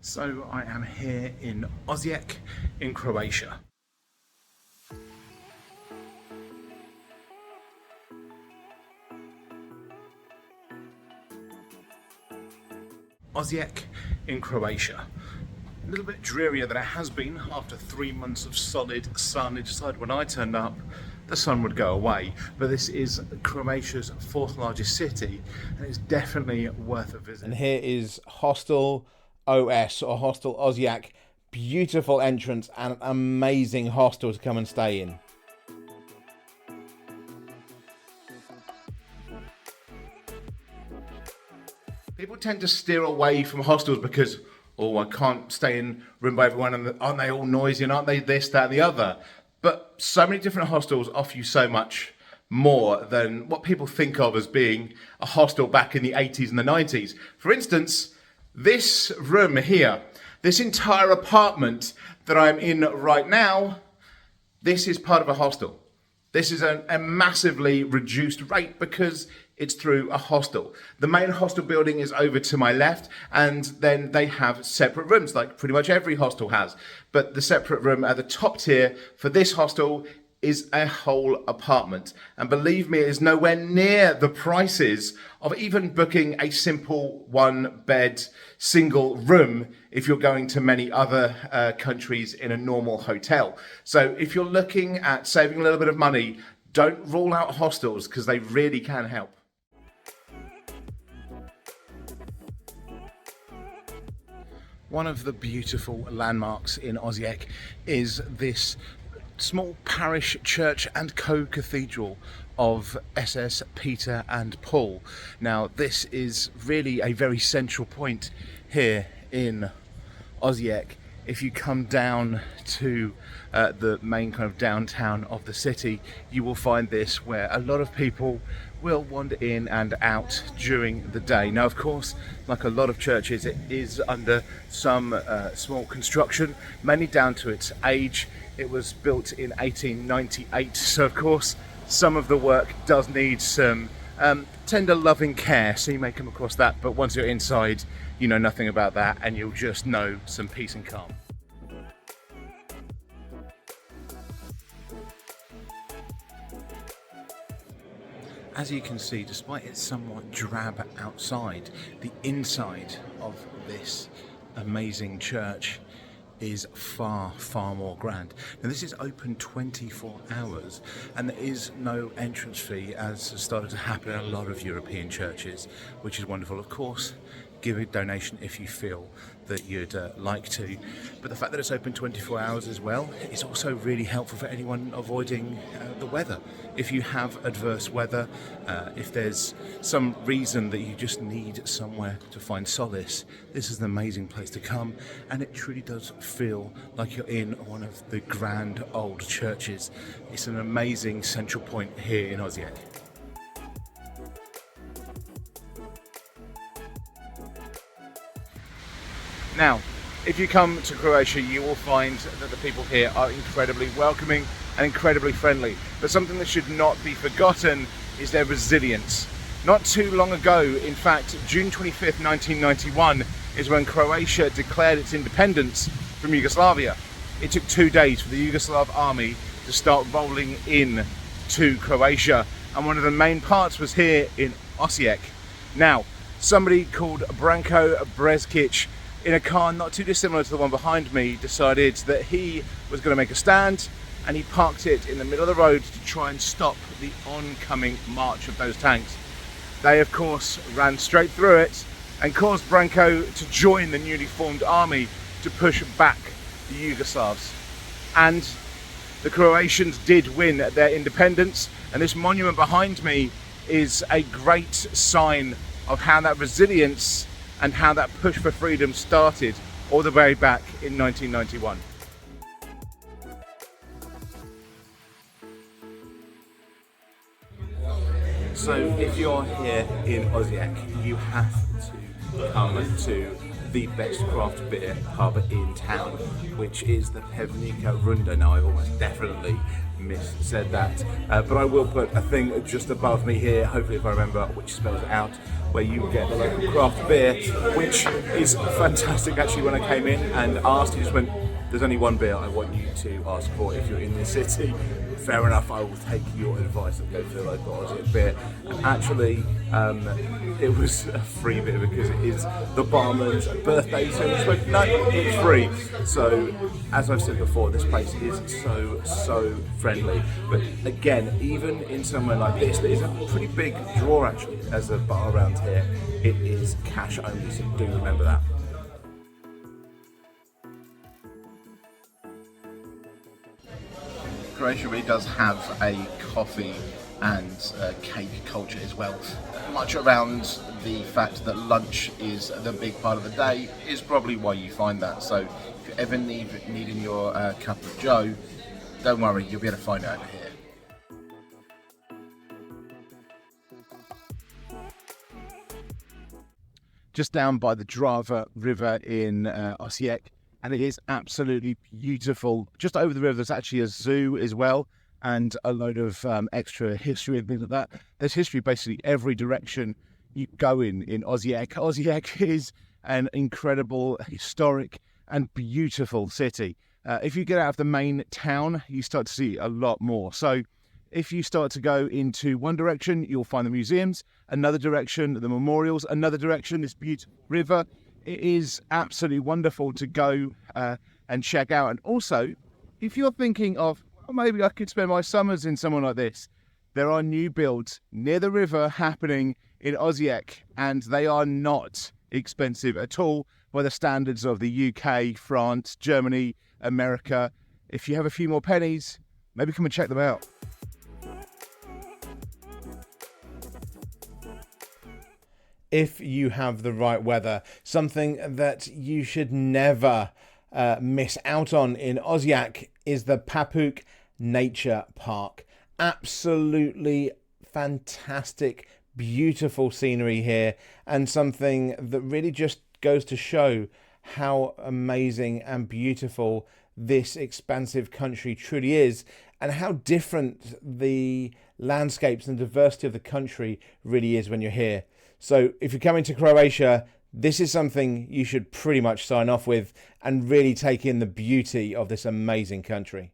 So I am here in Osijek in Croatia. Osijek in Croatia. A little bit drearier than it has been after 3 months of solid sun. It decided when I turned up, the sun would go away. But this is Croatia's 4th largest city, and it's definitely worth a visit. And here is Hostel OS, or Hostel Osijek. Beautiful entrance and an amazing hostel to come and stay in. People tend to steer away from hostels because, oh, I can't stay in room by everyone, and aren't they all noisy, and aren't they this, that, and the other? But so many different hostels offer you so much more than what people think of as being a hostel back in the 80s and the 90s. For instance, this room here, this entire apartment that I'm in right now, this is part of a hostel. This is a massively reduced rate because it's through a hostel. The main hostel building is over to my left, and then they have separate rooms, like pretty much every hostel has. But the separate room at the top tier for this hostel is a whole apartment. And believe me, it is nowhere near the prices of even booking a simple 1-bed single room if you're going to many other countries in a normal hotel. So if you're looking at saving a little bit of money, don't rule out hostels because they really can help. One of the beautiful landmarks in Osijek is this small parish church and co-cathedral of SS Peter and Paul. Now, this is really a very central point here in Osijek. If you come down to the main kind of downtown of the city, you will find this where a lot of people will wander in and out during the day. Now, of course, like a lot of churches, it is under some small construction, mainly down to its age. It was built in 1898, so of course some of the work does need some tender loving care, so you may come across that, but once you're inside you know nothing about that and you'll just know some peace and calm. As you can see, despite it somewhat drab outside, the inside of this amazing church is far, far more grand. Now, this is open 24 hours and there is no entrance fee, as has started to happen in a lot of European churches, which is wonderful. Of course, give a donation if you feel that you'd like to, but the fact that it's open 24 hours as well is also really helpful for anyone avoiding the weather. If you have adverse weather, if there's some reason that you just need somewhere to find solace, this is an amazing place to come, and it truly does feel like you're in one of the grand old churches. It's an amazing central point here in Osijek. Now, if you come to Croatia, you will find that the people here are incredibly welcoming and incredibly friendly. But something that should not be forgotten is their resilience. Not too long ago, in fact, June 25th, 1991, is when Croatia declared its independence from Yugoslavia. It took 2 days for the Yugoslav army to start rolling in to Croatia, and one of the main parts was here in Osijek. Now, somebody called Branko Brezkic, in a car not too dissimilar to the one behind me, decided that he was going to make a stand, and he parked it in the middle of the road to try and stop the oncoming march of those tanks. They, of course, ran straight through it and caused Branko to join the newly formed army to push back the Yugoslavs. And the Croatians did win their independence, and this monument behind me is a great sign of how that resilience and how that push for freedom started all the way back in 1991. So if you're here in Osijek, you have to come to the best craft beer pub in town, which is the Pevnica Runda. Now, I almost definitely said that, but I will put a thing just above me here, hopefully if I remember, which spells it out, where you get the local craft beer, which is fantastic. Actually, when I came in and asked, he just went, there's only one beer I want you to ask for if you're in this city. Fair enough, I will take your advice and go for the local Osijek beer. And actually, it was a free beer because it is the barman's birthday, so he went, no, it's free. So, as I've said before, this place is so friendly. But again, even in somewhere like this, that is a pretty big draw actually as a bar around here, it is cash only, so do remember that. Croatia really does have a coffee and cake culture as well. Much around the fact that lunch is the big part of the day is probably why you find that. So if you're ever needing your cup of joe, don't worry, you'll be able to find it over here. Just down by the Drava River in Osijek. And it is absolutely beautiful. Just over the river, there's actually a zoo as well, and a load of extra history and things like that. There's history basically every direction you go in Osijek. Osijek is an incredible, historic, and beautiful city. If you get out of the main town, you start to see a lot more. So if you start to go into one direction, you'll find the museums, another direction, the memorials, another direction, this beautiful river. It is absolutely wonderful to go and check out. And also, if you're thinking of, oh, maybe I could spend my summers in somewhere like this, there are new builds near the river happening in Osijek, and they are not expensive at all by the standards of the UK, France, Germany, America. If you have a few more pennies, maybe come and check them out. If you have the right weather, something that you should never miss out on in Osijek is the Papuk Nature Park. Absolutely fantastic, beautiful scenery here, and something that really just goes to show how amazing and beautiful this expansive country truly is, and how different the landscapes and diversity of the country really is when you're here. So if you're coming to Croatia, this is something you should pretty much sign off with and really take in the beauty of this amazing country.